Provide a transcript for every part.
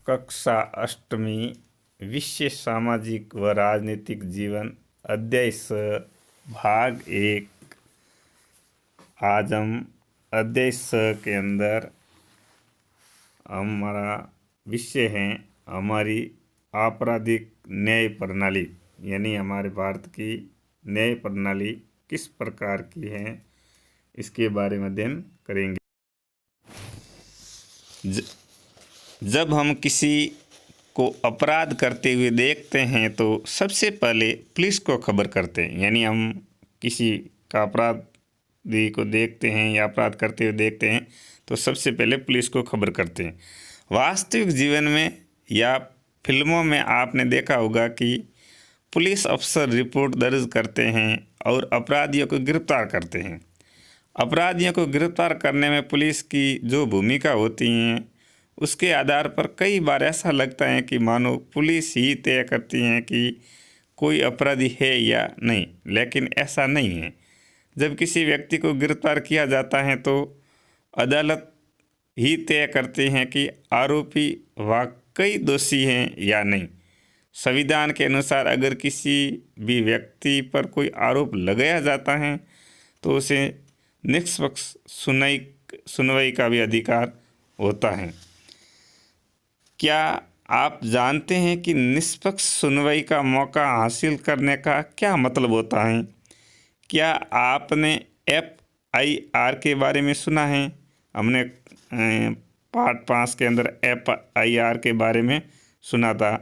कक्षा अष्टमी विश्व सामाजिक व राजनीतिक जीवन अध्याय 6 भाग 1। आज हम अध्याय 6 के अंदर हमारा विषय है हमारी आपराधिक न्याय प्रणाली, यानी हमारे भारत की न्याय प्रणाली किस प्रकार की है, इसके बारे में अध्ययन करेंगे। जब हम किसी को अपराध करते हुए देखते हैं तो सबसे पहले पुलिस को खबर करते हैं, यानी हम किसी का अपराधी को देखते हैं या अपराध करते हुए देखते हैं तो सबसे पहले पुलिस को खबर करते हैं। वास्तविक जीवन में या फिल्मों में आपने देखा होगा कि पुलिस अफसर रिपोर्ट दर्ज करते हैं और अपराधियों को गिरफ्तार करते हैं। अपराधियों को गिरफ्तार करने में पुलिस की जो भूमिका होती है उसके आधार पर कई बार ऐसा लगता है कि मानो पुलिस ही तय करती है कि कोई अपराधी है या नहीं, लेकिन ऐसा नहीं है। जब किसी व्यक्ति को गिरफ्तार किया जाता है तो अदालत ही तय करती है कि आरोपी वाकई दोषी हैं या नहीं। संविधान के अनुसार अगर किसी भी व्यक्ति पर कोई आरोप लगाया जाता है तो उसे निष्पक्ष सुनवाई का भी अधिकार होता है। क्या आप जानते हैं कि निष्पक्ष सुनवाई का मौका हासिल करने का क्या मतलब होता है? क्या आपने FIR के बारे में सुना है? हमने पार्ट 5 के अंदर FIR के बारे में सुना था।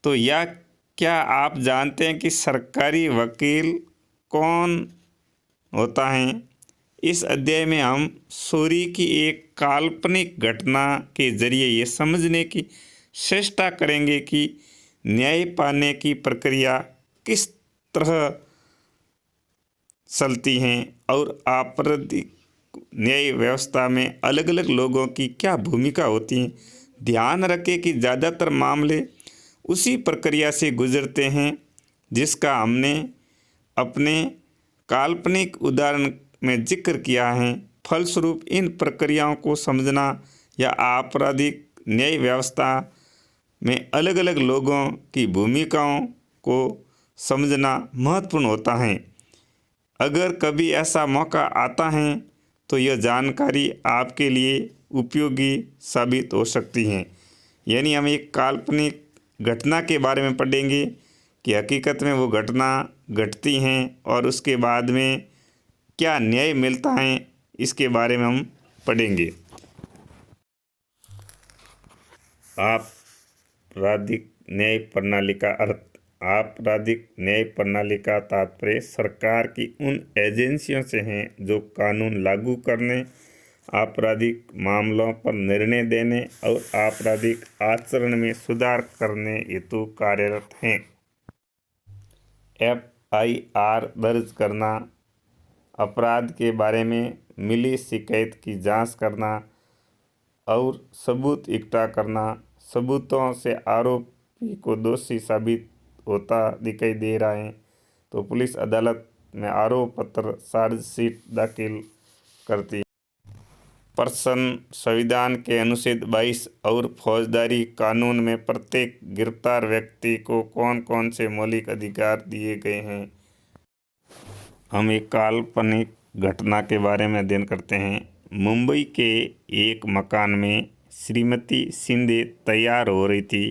तो या क्या आप जानते हैं कि सरकारी वकील कौन होता है? इस अध्याय में हम चोरी की एक काल्पनिक घटना के जरिए ये समझने की चेष्टा करेंगे कि न्याय पाने की प्रक्रिया किस तरह चलती है और आपराधिक न्याय व्यवस्था में अलग अलग लोगों की क्या भूमिका होती है। ध्यान रखें कि ज़्यादातर मामले उसी प्रक्रिया से गुजरते हैं जिसका हमने अपने काल्पनिक उदाहरण में जिक्र किया है। फलस्वरूप इन प्रक्रियाओं को समझना या आपराधिक न्याय व्यवस्था में अलग अलग लोगों की भूमिकाओं को समझना महत्वपूर्ण होता है। अगर कभी ऐसा मौका आता है तो यह जानकारी आपके लिए उपयोगी साबित हो सकती है। यानी हम एक काल्पनिक घटना के बारे में पढ़ेंगे कि हकीकत में वो घटना घटती हैं और उसके बाद में क्या न्याय मिलता है, इसके बारे में हम पढ़ेंगे। आपराधिक न्याय प्रणाली का अर्थ। आपराधिक न्याय प्रणाली का तात्पर्य सरकार की उन एजेंसियों से है जो कानून लागू करने, आपराधिक मामलों पर निर्णय देने और आपराधिक आचरण में सुधार करने हेतु कार्यरत हैं। FIR दर्ज करना, अपराध के बारे में मिली शिकायत की जांच करना और सबूत इकट्ठा करना। सबूतों से आरोपी को दोषी साबित होता दिखाई दे रहा है तो पुलिस अदालत में आरोप पत्र चार्जशीट दाखिल करती है। प्रश्न। संविधान के अनुच्छेद 22 और फौजदारी कानून में प्रत्येक गिरफ्तार व्यक्ति को कौन कौन से मौलिक अधिकार दिए गए हैं? हम एक काल्पनिक घटना के बारे में अध्ययन करते हैं। मुंबई के एक मकान में श्रीमती शिंदे तैयार हो रही थी।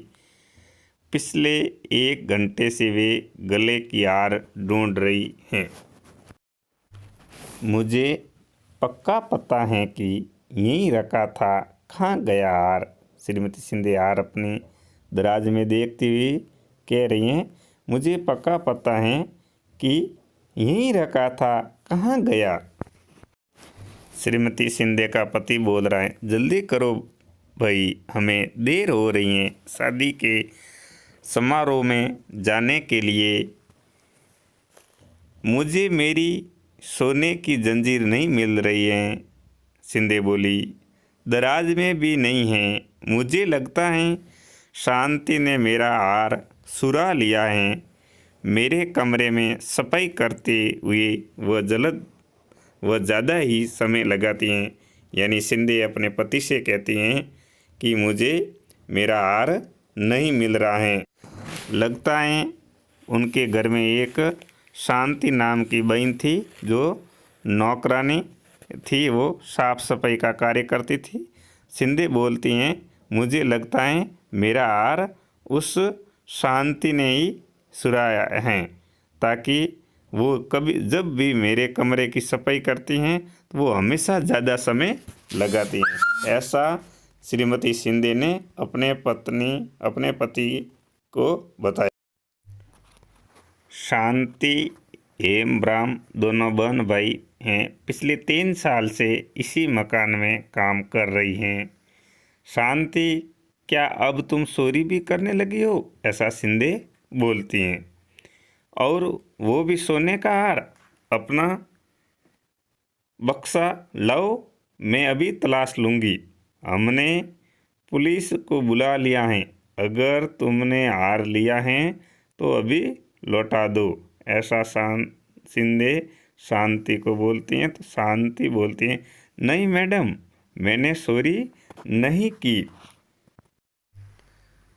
पिछले 1 घंटे से वे गले की हार ढूंढ रही हैं। मुझे पक्का पता है कि यहीं रखा था, कहाँ गया हार? श्रीमती शिंदे हार अपनी दराज में देखती हुई कह रही हैं। मुझे पक्का पता है कि यहीं रखा था, कहाँ गया? श्रीमती शिंदे का पति बोल रहा है, जल्दी करो भाई, हमें देर हो रही है शादी के समारोह में जाने के लिए। मुझे मेरी सोने की जंजीर नहीं मिल रही है, शिंदे बोली। दराज में भी नहीं है। मुझे लगता है शांति ने मेरा हार चुरा लिया है। मेरे कमरे में सफाई करते हुए वह ज़्यादा ही समय लगाती हैं। यानी शिंदे अपने पति से कहती हैं कि मुझे मेरा हार नहीं मिल रहा है। लगता है उनके घर में एक शांति नाम की बहन थी जो नौकरानी थी, वो साफ सफाई का कार्य करती थी। शिंदे बोलती हैं, मुझे लगता है मेरा हार उस शांति ने ही सुराया है, ताकि वो कभी जब भी मेरे कमरे की सफाई करती हैं तो वो हमेशा ज़्यादा समय लगाती हैं। ऐसा श्रीमती शिंदे ने अपने पति को बताया। शांति एवं ब्राह्म दोनों बहन भाई हैं। पिछले 3 साल से इसी मकान में काम कर रही हैं। शांति, क्या अब तुम चोरी भी करने लगी हो? ऐसा शिंदे बोलती हैं। और वो भी सोने का हार? अपना बक्सा लाओ, मैं अभी तलाश लूँगी। हमने पुलिस को बुला लिया है। अगर तुमने हार लिया है तो अभी लौटा दो। ऐसा शिंदे शांति को बोलती हैं। तो शांति बोलती हैं, नहीं मैडम, मैंने चोरी नहीं की।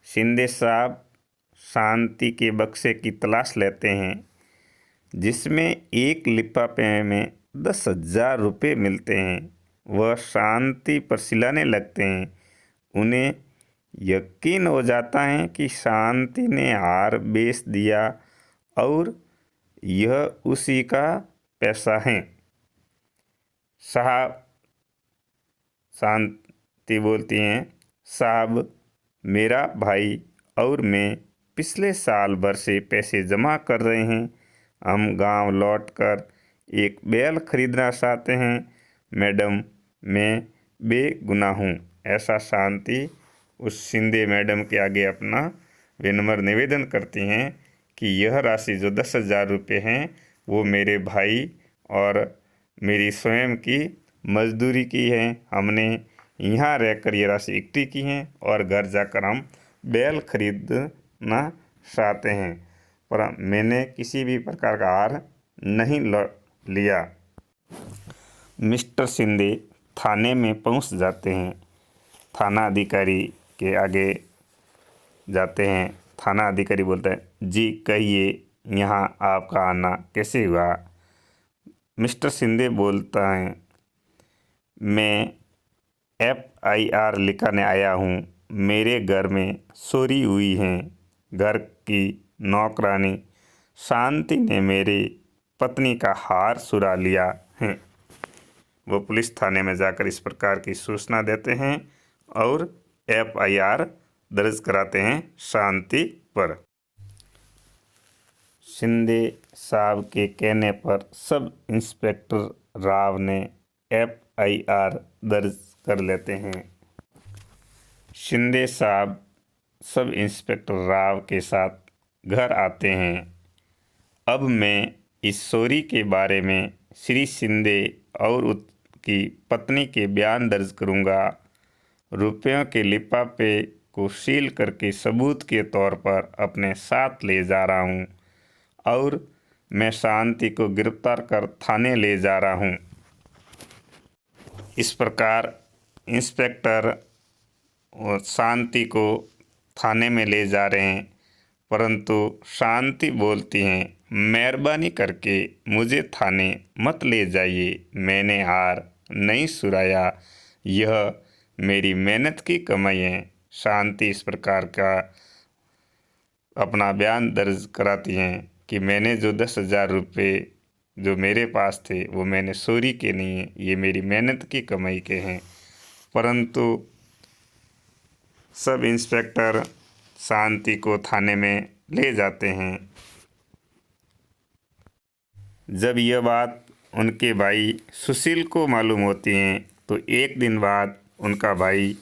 शिंदे साहब शांति के बक्से की तलाश लेते हैं, जिसमें एक लिफाफे में 10,000 रुपये मिलते हैं। वह शांति पर सिलाने लगते हैं। उन्हें यकीन हो जाता है कि शांति ने हार बेच दिया और यह उसी का पैसा है। साहब, शांति बोलती हैं, साहब, मेरा भाई और मैं पिछले साल भर से पैसे जमा कर रहे हैं। हम गांव लौटकर एक बैल खरीदना चाहते हैं। मैडम, मैं बेगुनाह हूँ। ऐसा शांति उस शिंदे मैडम के आगे अपना विनम्र निवेदन करती हैं कि यह राशि जो 10,000 रुपये हैं वो मेरे भाई और मेरी स्वयं की मजदूरी की है। हमने यहाँ रहकर ये राशि इकट्ठी की है और घर जाकर हम बैल खरीदना चाहते हैं, पर मैंने किसी भी प्रकार का हार नहीं लिया। मिस्टर शिंदे थाने में पहुंच जाते हैं। थाना अधिकारी के आगे जाते हैं। थाना अधिकारी बोलता है, जी कहिए, यहाँ आपका आना कैसे हुआ? मिस्टर शिंदे बोलता है, मैं FIR लिखाने आया हूँ। मेरे घर में चोरी हुई है। घर की नौकरानी शांति ने मेरी पत्नी का हार चुरा लिया है। वो पुलिस थाने में जाकर इस प्रकार की सूचना देते हैं और FIR दर्ज कराते हैं शांति पर। शिंदे साहब के कहने पर सब इंस्पेक्टर राव ने FIR दर्ज कर लेते हैं। शिंदे साहब सब इंस्पेक्टर राव के साथ घर आते हैं। अब मैं इस चोरी के बारे में श्री शिंदे और उसकी पत्नी के बयान दर्ज करूंगा। रुपयों के लिफाफे को सील करके सबूत के तौर पर अपने साथ ले जा रहा हूं और मैं शांति को गिरफ्तार कर थाने ले जा रहा हूं। इस प्रकार इंस्पेक्टर और शांति को थाने में ले जा रहे हैं, परंतु शांति बोलती हैं, मेहरबानी करके मुझे थाने मत ले जाइए। मैंने हार नहीं चुराया, यह मेरी मेहनत की कमाई है। शांति इस प्रकार का अपना बयान दर्ज कराती हैं कि मैंने जो 10,000 रुपये जो मेरे पास थे वो मैंने चोरी के नहीं है, ये मेरी मेहनत की कमाई के हैं। परंतु सब इंस्पेक्टर शांति को थाने में ले जाते हैं। जब यह बात उनके भाई सुशील को मालूम होती है तो एक दिन बाद उनका भाई,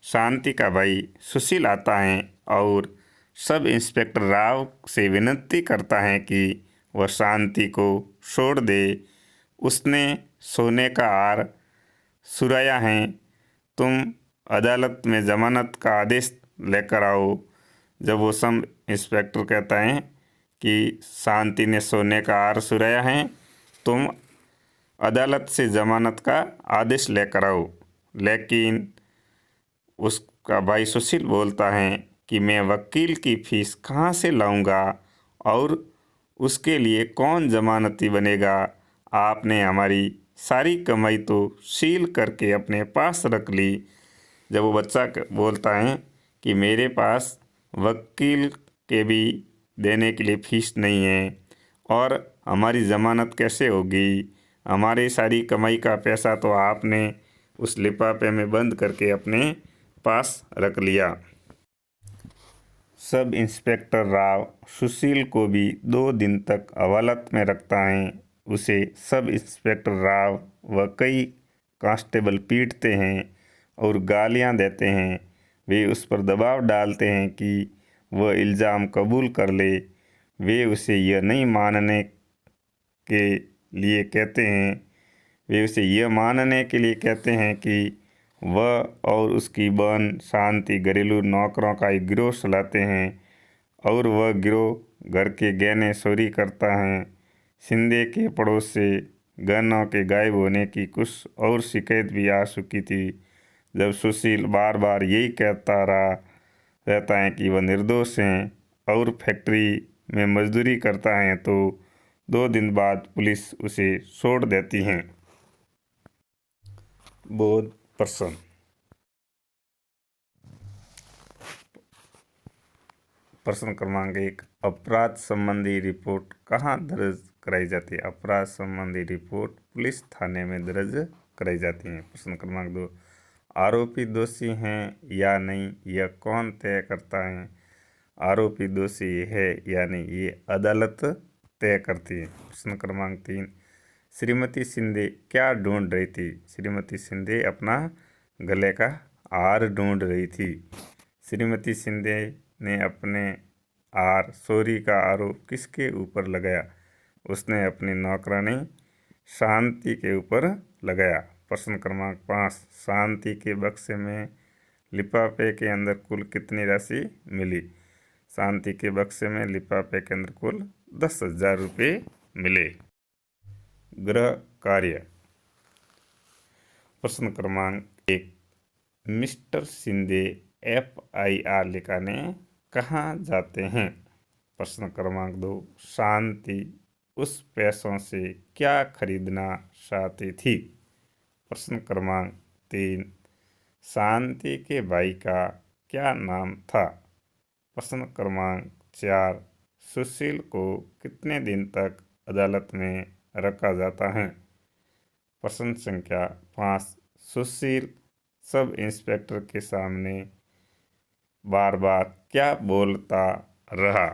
शांति का भाई सुशील आता है और सब इंस्पेक्टर राव से विनती करता है कि वह शांति को छोड़ दे। उसने सोने का हार चुराया है। तुम अदालत में जमानत का आदेश लेकर आओ। जब वो सब इंस्पेक्टर कहता है कि शांति ने सोने का हार चुराया है, तुम अदालत से जमानत का आदेश लेकर आओ। लेकिन उस उसका भाई सुशील बोलता है कि मैं वकील की फीस कहाँ से लाऊंगा और उसके लिए कौन जमानती बनेगा। आपने हमारी सारी कमाई तो सील करके अपने पास रख ली। जब वो बच्चा बोलता है कि मेरे पास वकील के भी देने के लिए फीस नहीं है और हमारी ज़मानत कैसे होगी, हमारी सारी कमाई का पैसा तो आपने उस लिफाफे में बंद करके अपने पास रख लिया। सब इंस्पेक्टर राव सुशील को भी 2 दिन तक अदालत में रखता है। उसे सब इंस्पेक्टर राव व कई कांस्टेबल पीटते हैं और गालियां देते हैं। वे उस पर दबाव डालते हैं कि वह इल्ज़ाम कबूल कर ले। वे उसे यह नहीं मानने के लिए कहते हैं वे उसे यह मानने के लिए कहते हैं कि वह और उसकी बहन शांति घरेलू नौकरों का एक गिरोह चलाते हैं और वह गिरोह घर के गहने चोरी करता है। शिंदे के पड़ोस से गहनों के गायब होने की कुछ और शिकायत भी आ चुकी थी। जब सुशील बार बार यही कहता रहता है कि वह निर्दोष हैं और फैक्ट्री में मजदूरी करता है तो 2 दिन बाद पुलिस उसे छोड़ देती है। बोध प्रश्न। प्रश्न क्रमांक 1, अपराध संबंधी रिपोर्ट कहाँ दर्ज कराई जाती है। अपराध संबंधी रिपोर्ट पुलिस थाने में दर्ज कराई जाती है। प्रश्न क्रमांक 2, आरोपी दोषी हैं या नहीं यह कौन तय करता है। आरोपी दोषी है या नहीं ये अदालत तय करती है। प्रश्न क्रमांक 3, श्रीमती शिंदे क्या ढूंढ रही थी। श्रीमती शिंदे अपना गले का हार ढूंढ रही थी। श्रीमती शिंदे ने अपने हार चोरी का आरोप किसके ऊपर लगाया। उसने अपनी नौकरानी शांति के ऊपर लगाया। प्रश्न क्रमांक 5, शांति के बक्से में लिफाफे के अंदर कुल कितनी राशि मिली। शांति के बक्से में लिफाफे के अंदर कुल 10,000 रुपये मिले। गृह कार्य। प्रश्न क्रमांक 1, मिस्टर शिंदे FIR लिखाने कहाँ जाते हैं। प्रश्न क्रमांक 2, शांति उस पैसों से क्या खरीदना चाहती थी। प्रश्न क्रमांक 3, शांति के भाई का क्या नाम था। प्रश्न क्रमांक 4, सुशील को कितने दिन तक अदालत में रखा जाता है। प्रश्न संख्या 5, सुशील सब इंस्पेक्टर के सामने बार बार क्या बोलता रहा।